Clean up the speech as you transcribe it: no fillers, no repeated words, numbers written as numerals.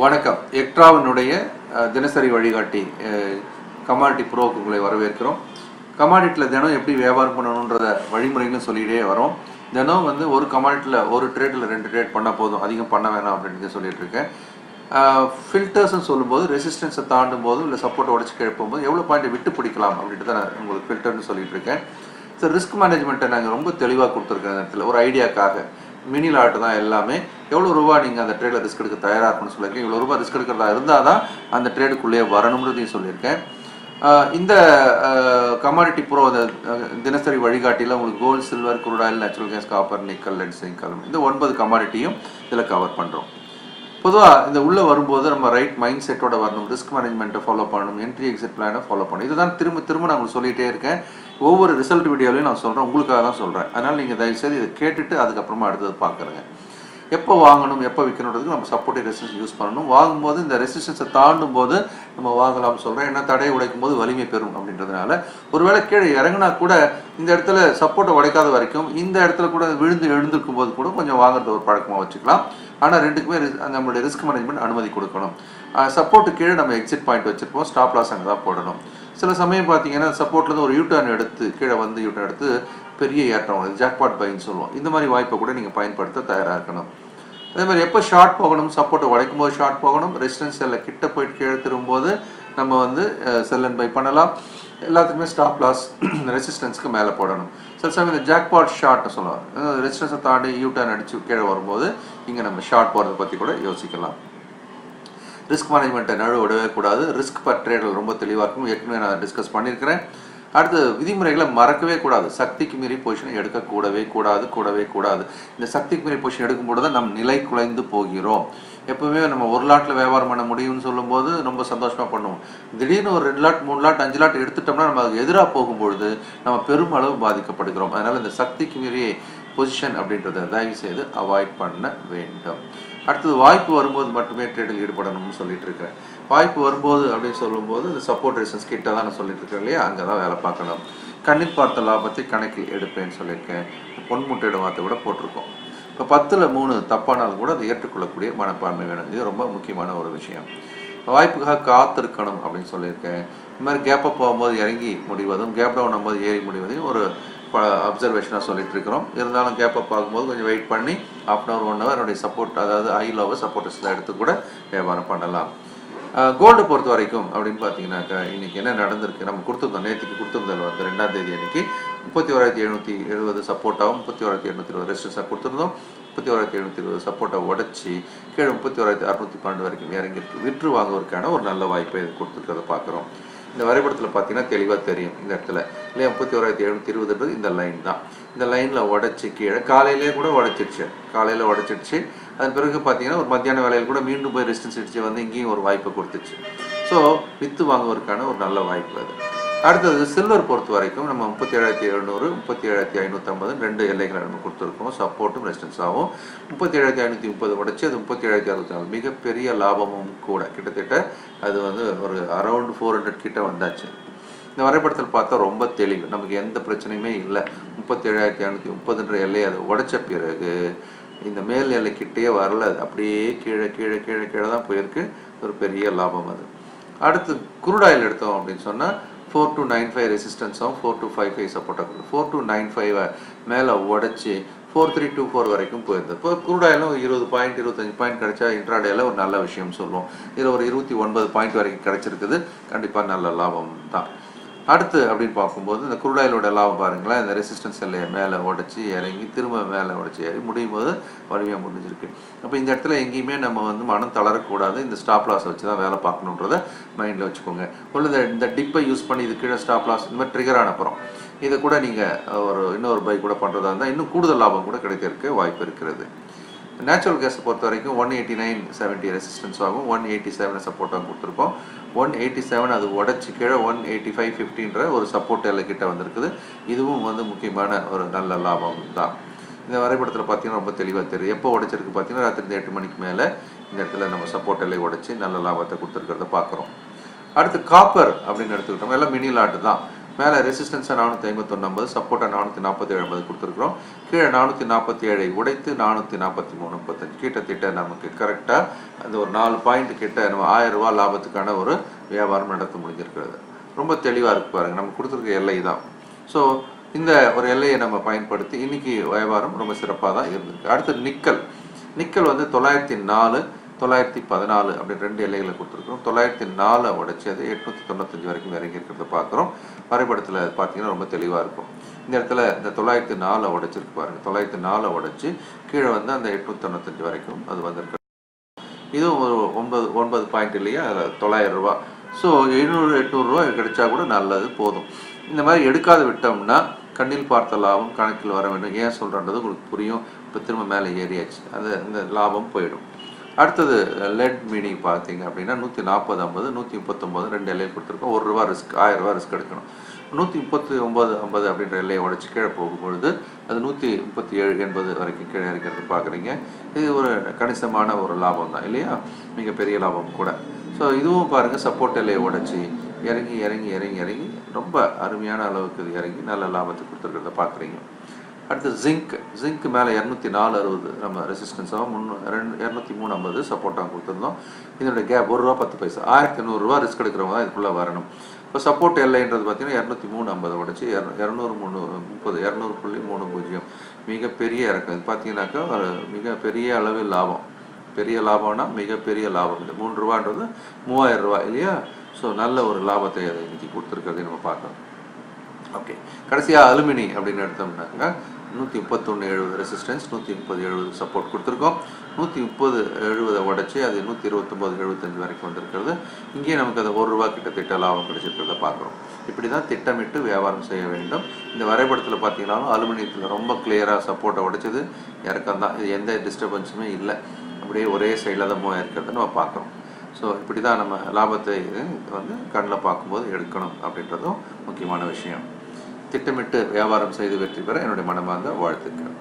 வணக்கம். எக்ட்ராவினுடைய தினசரி வழிகாட்டி கமாடிட்டி ப்ரோக்கு உங்களை வரவேற்கிறோம். கமாடிட்டியில் தினம் எப்படி வியாபாரம் பண்ணணுன்றத வழிமுறைகளும் சொல்லிகிட்டே வரோம். தினம் ஒரு கமாடிட்டியில் ஒரு ட்ரேடில் 2 ட்ரேட் பண்ணால் போதும், அதிகம் பண்ண வேணாம் அப்படின்னு சொல்லிட்டு இருக்கேன். ஃபில்டர்ஸ்ன்னு சொல்லும்போது ரெசிஸ்டன்ஸை தாண்டும் போது இல்லை சப்போர்ட்டை உடச்சி கிழப்பும்போது எவ்வளோ பாயிண்ட் விட்டு பிடிக்கலாம் அப்படின்ட்டு தான் நான் உங்களுக்கு ஃபில்டர்னு சொல்லிட்டு இருக்கேன். ஸோ ரிஸ்க் மேனேஜ்மெண்ட்டை நாங்கள் ரொம்ப தெளிவாக கொடுத்துருக்கேன் இடத்துல ஒரு ஐடியாக்காக. மினி லாட்டு தான் எல்லாமே. எவ்வளோ ரூபா நீங்கள் அந்த ட்ரேடில் ரிஸ்க் எடுக்க தயாராக இருக்குன்னு சொல்லியிருக்கேன். இவ்வளோ ரூபா ரிஸ்க் எடுக்கிறதா இருந்தால் தான் அந்த ட்ரேடுக்குள்ளேயே வரணுன்றதையும் சொல்லியிருக்கேன். இந்த கமாடிட்டி ப்ரோ அந்த தினசரி வழிகாட்டியில் உங்களுக்கு gold, silver, crude oil, natural gas, copper, nickel, lead, zinc, aluminium இந்த 9 கமாடிட்டியும் இதில் கவர் பண்ணுறோம். பொதுவாக இந்த உள்ளே வரும்போது நம்ம ரைட் மைண்ட் செட்டோட வரணும், ரிஸ்க் மேனேஜ்மெண்ட்டை ஃபாலோ பண்ணணும், என்ட்ரி எக்ஸிட் பிளானை ஃபாலோ பண்ணணும். இதுதான் திரும்ப நான் உங்களுக்கு சொல்லிகிட்டே இருக்கேன். ஒவ்வொரு ரிசல்ட் வீடியோலையும் நான் சொல்கிறேன், உங்களுக்காக தான் சொல்கிறேன். அதனால் நீங்கள் தயவுசெய்து இதை கேட்டுட்டு அதுக்கப்புறமா அடுத்தது பார்க்குறேங்க. எப்போ வாங்கணும், எப்போ விற்கணுன்றதுக்கு நம்ம சப்போர்ட்டிவ் ரெசிஸ்டன்ஸ் யூஸ் பண்ணணும். வாங்கும்போது இந்த ரெசிஸ்டன்ஸை தாண்டும் போது நம்ம வாங்கலாம்னு சொல்கிறேன். ஏன்னா தடையை உடைக்கும் போது வலிமை பெறும் அப்படின்றதுனால. ஒருவேளை கீழே இறங்கினா கூட இந்த இடத்துல சப்போர்ட்டை உடைக்காத வரைக்கும் இந்த இடத்துல கூட விழுந்து எழுந்திருக்கும் போது கூட கொஞ்சம் வாங்குறத ஒரு பழக்கமாக வச்சுக்கலாம். ஆனால் ரெண்டுக்குமே நம்மளுடைய ரிஸ்க் மேனேஜ்மெண்ட் அனுமதி கொடுக்கணும். சப்போர்ட்டு கீழே நம்ம எக்ஸிட் பாயிண்ட் வச்சுருப்போம், ஸ்டாப் லாஸ் அங்கே தான் போடணும். சில சமயம் பார்த்தீங்கன்னா சப்போர்ட்லேருந்து ஒரு யூட்டர்ன் எடுத்து கீழே யூட்டர்ன் எடுத்து பெரிய ஏற்றம் ஜாக்பாட் பைன்னு சொல்லுவோம். இந்த மாதிரி வாய்ப்பை கூட நீங்கள் பயன்படுத்த தயாராக இருக்கணும். அதே மாதிரி எப்போ ஷார்ட் போகணும், சப்போர்ட்டை உடைக்கும் போது ஷார்ட் போகணும். ரெசிஸ்டன்ஸ் எல்லாம் கிட்ட போயிட்டு கீழே திரும்பும்போது நம்ம செல் அண்ட் பை பண்ணலாம். எல்லாத்துக்குமே ஸ்டாப் லாஸ் ரெசிஸ்டன்ஸ்க்கு மேலே போடணும். சில சமயம் இந்த ஜாக்பாட் ஷார்ட்னு சொல்லுவாங்க. ரெசிஸ்டன்ஸை தாண்டி யூட்டர்ன் அடித்து கீழே வரும்போது இங்கே நம்ம ஷார்ட் போகிறத பற்றி கூட யோசிக்கலாம். ரிஸ்க் மேனேஜ்மெண்ட்டை நழுவ விடவே கூடாது. ரிஸ்க் பர் ட்ரேடில் ரொம்ப தெளிவாக இருக்கும். ஏற்கனவே நான் டிஸ்கஸ் பண்ணியிருக்கிறேன். அடுத்து விதிமுறைகளை மறக்கவே கூடாது. சக்திக்கு மீறி பொசிஷனை எடுக்கக்கூடவே கூடாது. இந்த சக்திக்கு மீறி பொசிஷன் எடுக்கும்போது தான் நம்ம நிலை குலைந்து போகிறோம். எப்பவுமே நம்ம ஒரு லாட்டில் வியாபாரம் பண்ண முடியும்னு சொல்லும்போது ரொம்ப சந்தோஷமாக பண்ணுவோம். திடீர்னு ஒரு 2 லாட் 3 லாட் 5 லாட் எடுத்துட்டோம்னா நம்ம அதுக்கு எதிராக போகும்பொழுது நம்ம பெருமளவு பாதிக்கப்படுகிறோம். அதனால் இந்த சக்திக்கு மீறி பொசிஷன் அப்படின்றத தயவு செய்து அவாய்ட் பண்ண வேண்டும். அடுத்தது வாய்ப்பு வரும்போது மட்டுமே ட்ரேடில் ஈடுபடணும்னு சொல்லிட்டு இருக்கிறேன். வாய்ப்பு வரும்போது அப்படின்னு சொல்லும்போது இந்த சப்போர்ட் ரெசிஸ்டன்ஸ் கிட்ட தான் நான் சொல்லிட்டு இருக்கேன் இல்லையா, அங்கே தான் வேலை பார்க்கணும். கண்ணில் பார்த்த லாபத்தை கணக்கில் எடுப்பேன்னு சொல்லியிருக்கேன். பொன்முட்டையிட வார்த்தை கூட போட்டிருக்கோம். இப்போ 10ல் 3 தப்பானாலும் கூட அதை ஏற்றுக்கொள்ளக்கூடிய மனப்பான்மை வேணும். இது ரொம்ப முக்கியமான ஒரு விஷயம். வாய்ப்புக்காக காத்திருக்கணும் அப்படின்னு சொல்லியிருக்கேன். இந்த மாதிரி கேப்பப் போகும்போது இறங்கி முடிவதும் கேப் டவுன் ஆகும்போது ஏறி முடிவதையும் ஒரு அப்சர்வேஷனாக சொல்லிட்டு இருக்கிறோம். இருந்தாலும் கேப்பப் ஆகும்போது கொஞ்சம் வெயிட் பண்ணி ½ hour 1 hour என்னுடைய சப்போர்ட், அதாவது ஹை லோவை சப்போர்ட்டர்ஸில் எடுத்து கூட வியாபாரம் பண்ணலாம். கோல்டு பொறுத்த வரைக்கும் அப்படின்னு பார்த்தீங்கன்னாக்கா இன்றைக்கி என்ன நடந்திருக்கு, நம்ம கொடுத்துருந்தோம் நேற்றுக்கு கொடுத்துருந்தோம் 2ஆம் தேதி அன்றைக்கி 31,770 சப்போர்ட்டாகவும் 31,820 ரெசிஸ்டன்ஸாக கொடுத்துருந்தோம். 31,720 சப்போர்ட்டை உடச்சி கீழே 31,612 வரைக்கும் இறங்கியிருக்கு. விற்று வாங்குவதற்கான ஒரு நல்ல வாய்ப்பை இது கொடுத்துருக்கிறத பார்க்குறோம். இந்த வரைபடத்தில் பார்த்தீங்கன்னா தெளிவாக தெரியும் இந்த இடத்துல இல்லையா. 31,720 இந்த லைன் தான். இந்த லைனில் உடச்சி கீழே காலையிலே கூட உடச்சிடுச்சு. அதன் பிறகு பார்த்தீங்கன்னா ஒரு மத்தியான வேலையில் கூட மீண்டும் போய் ரெசிஸ்டன்ஸ் அடிச்சு இங்கேயும் ஒரு வாய்ப்பை கொடுத்துச்சு. ஸோ விற்று வாங்குவதற்கான ஒரு நல்ல வாய்ப்பு அது. அடுத்தது சில்வர் பொறுத்த வரைக்கும் நம்ம 37,700 37,550 2 எல்லைகளை நம்ம கொடுத்துருக்கோம். சப்போர்ட்டும் ரெசிஸ்டன்ஸாகவும் 37,530 உடச்சி அது 37,664 மிகப்பெரிய லாபமும் கூட. கிட்டத்தட்ட அது ஒரு அரௌண்ட் 400 கிட்ட வந்தாச்சு. இந்த வரைபடத்தில் பார்த்தா ரொம்ப தெளிவு, நமக்கு எந்த பிரச்சனையுமே இல்லை. 37,530 எல்லை அதை உடைச்ச பிறகு இந்த மேல் எல்லை கிட்டேயே வரல, அது அப்படியே கீழே தான் போயிருக்கு. ஒரு பெரிய லாபம் அது. அடுத்து குரூடாயில் எடுத்தோம் அப்படின்னு சொன்னால் 4295 ரெசிஸ்டன்ஸும் 4255 சப்போர்ட்டாக 4295 மேலே உடச்சி 4324 வரைக்கும் போயிருந்தது. இப்போ குரூடாயிலும் 20 பாயிண்ட் 25 பாயிண்ட் கிடைச்சா இன்ட்ராடேயில் ஒரு நல்ல விஷயம் சொல்லுவோம். இதில் ஒரு 29 பாயிண்ட் வரைக்கும் கிடைச்சிருக்குது. கண்டிப்பாக நல்ல லாபம் தான். அடுத்து அப்படின்னு பார்க்கும்போது இந்த குரூடாயிலோட லாபம் பாருங்களேன். இந்த ரெசிஸ்டன்ஸ் எல்லையை மேலே உடச்சி இறங்கி திரும்ப மேலே உடச்சி ஏறி முடியும் போது வலிமையாக முடிஞ்சிருக்கு. அப்போ இந்த இடத்துல எங்கேயுமே நம்ம மனம் தளரக்கூடாது. இந்த ஸ்டாப் லாஸை வச்சு தான் வேலை பார்க்கணுன்றதை மைண்டில் வச்சுக்கோங்க. இந்த டிப்பை யூஸ் பண்ணி இது கீழே ஸ்டாப் லாஸ் இந்த மாதிரி ட்ரிகர் ஆனப்புறம் இதை கூட நீங்கள் இன்னொரு பை கூட பண்ணுறதா இருந்தால் இன்னும் கூடுதல் லாபம் கூட கிடைக்கிறதுக்கு வாய்ப்பு இருக்கிறது. நேச்சுரல் கேஸை பொறுத்த வரைக்கும் 189.70 ரெசிஸ்டன்ஸ் ஆகும். 187 சப்போர்ட்டாக கொடுத்துருக்கோம். 187 அது உடச்சி கீழே 185.50 ஒரு சப்போர்ட் எல்லை கிட்ட வந்திருக்குது. இதுவும் முக்கியமான ஒரு நல்ல லாபம் தான். இந்த வரைபடத்தில் பார்த்தீங்கன்னா ரொம்ப தெளிவாக தெரியும். எப்போ உடைச்சிருக்கு பார்த்தீங்கன்னா ராத்திரி 8 மணிக்கு மேலே இந்த இடத்துல நம்ம சப்போர்ட் எல்லை உடச்சி நல்ல லாபத்தை கொடுத்துருக்கிறத பார்க்குறோம். அடுத்து காப்பர் அப்படின்னு எடுத்துக்கிட்டோம். எல்லாம் மினி லாட்டு தான். மேலே ரெசிஸ்டன்ஸாக 451 சப்போர்ட்டாக 447 கொடுத்துருக்குறோம். கீழே 447 உடைத்து 443.35 கிட்டத்தட்ட நமக்கு கரெக்டாக அந்த ஒரு 4 பாயிண்ட் கிட்ட நம்ம 1000 ரூபா லாபத்துக்கான ஒரு வியாபாரம் நடத்த முடிஞ்சிருக்கிறது. ரொம்ப தெளிவாக இருக்கு பாருங்கள், நம்ம கொடுத்துருக்க எல்லை தான். ஸோ இந்த ஒரு எல்லையை நம்ம பயன்படுத்தி இன்னைக்கு வியாபாரம் ரொம்ப சிறப்பாக தான் இருந்திருக்கு. அடுத்து நிக்கல் வந்து 904 914 அப்படின்னு 2 எல்லைகளை கொடுத்துருக்கோம். 904 உடைச்சி அது 895 வரைக்கும் இறங்கி இருக்கிறத பார்க்குறோம். வரைபடத்தில் பார்த்தீங்கன்னா ரொம்ப தெளிவாக இருக்கும். இந்த இடத்துல இந்த 904 உடைச்சிருக்கு பாருங்கள். 904 உடைச்சி கீழே வந்து அந்த 895 வரைக்கும் அது வந்திருக்கு. இதுவும் ஒரு 9 பாயிண்ட் இல்லையா, அதில் 900 ரூபா. ஸோ 700-800 ரூபா கிடைச்சா கூட நல்லது, போதும். இந்த மாதிரி எடுக்காது விட்டோம்னா கண்ணில் பார்த்த லாபம் கணக்கில் வர வேண்டும். ஏன் சொல்கிறன்றது உங்களுக்கு புரியும். இப்போ திரும்ப மேலே ஏறியாச்சு, அது இந்த லாபம் போயிடும். அடுத்தது லெட் மினி பார்த்தீங்க அப்படின்னா 140 50 139 2 எல்லையை கொடுத்துருக்கோம். 1 ரூபா ரிஸ்க், 1000 ரூபா ரிஸ்க் எடுக்கணும். 139 50 அப்படின்ற எல்லையை உடைச்சி கீழே போகும்பொழுது அது 137 80 வரைக்கும் கீழே இருக்கிறது பார்க்குறீங்க. இது ஒரு கணிசமான ஒரு லாபம் தான் இல்லையா, மிகப்பெரிய லாபம் கூட. ஸோ இதுவும் பாருங்கள், சப்போர்ட் எல்லையை உடைச்சி இறங்கி இறங்கி இறங்கி இறங்கி ரொம்ப அருமையான அளவுக்கு இறங்கி நல்ல லாபத்தை கொடுத்துருக்கிறத பார்க்குறீங்க. அடுத்து ஜிங்க் மேலே 204.60 நம்ம ரெசிஸ்டன்ஸாக 203.50 சப்போர்ட்டாக கொடுத்துருந்தோம். இதோட கேப் 1 ரூபா 10 பைசா, 1100 ரூபா ரிஸ்க் எடுக்கிறவங்க தான் இதுக்குள்ளே வரணும். இப்போ சப்போர்ட் எல்லைன்றது பார்த்தீங்கன்னா 203.50 உடச்சி 200.30 மிகப்பெரிய இறக்கம். இது பார்த்தீங்கன்னாக்கா ஒரு மிகப்பெரிய அளவில் லாபம். பெரிய லாபம்னா மிகப்பெரிய லாபம். இது 3 ரூபான்றது 3000 ரூபா இல்லையா. ஸோ நல்ல ஒரு லாபத்தை அதை இன்னைக்கு கொடுத்துருக்கிறதை நம்ம பார்க்கலாம். ஓகே, கடைசியாக அலுமினி அப்படின்னு எடுத்தோம்னாங்க 131.70 ரெசிஸ்டன்ஸ், 130.70 சப்போர்ட் கொடுத்துருக்கோம். 130.70 உடச்சி அது 129.75 வரைக்கும் வந்திருக்கிறது. இங்கேயே நமக்கு அது 1 ரூபா கிட்டத்தட்ட லாபம் கிடைச்சிருக்கிறத பார்க்குறோம். இப்படி தான் திட்டமிட்டு வியாபாரம் செய்ய வேண்டும். இந்த வரைபடத்தில் பார்த்தீங்கன்னாலும் அலுமினியத்தில் ரொம்ப கிளியராக சப்போர்ட்டை உடைச்சது இறக்கம் தான். இது எந்த டிஸ்டர்பன்ஸுமே இல்லை, அப்படியே ஒரே சைடில் தான் மூவ் இருக்கிறத நம்ம பார்க்குறோம். ஸோ இப்படி தான் நம்ம லாபத்தை வந்து கண்ணில் பார்க்கும்போது எடுக்கணும் அப்படின்றதும் முக்கியமான விஷயம். திட்டமிட்டு வியாபாரம் செய்து வெற்றி பெற என்னுடைய மனமார்ந்த வாழ்த்துக்கள்.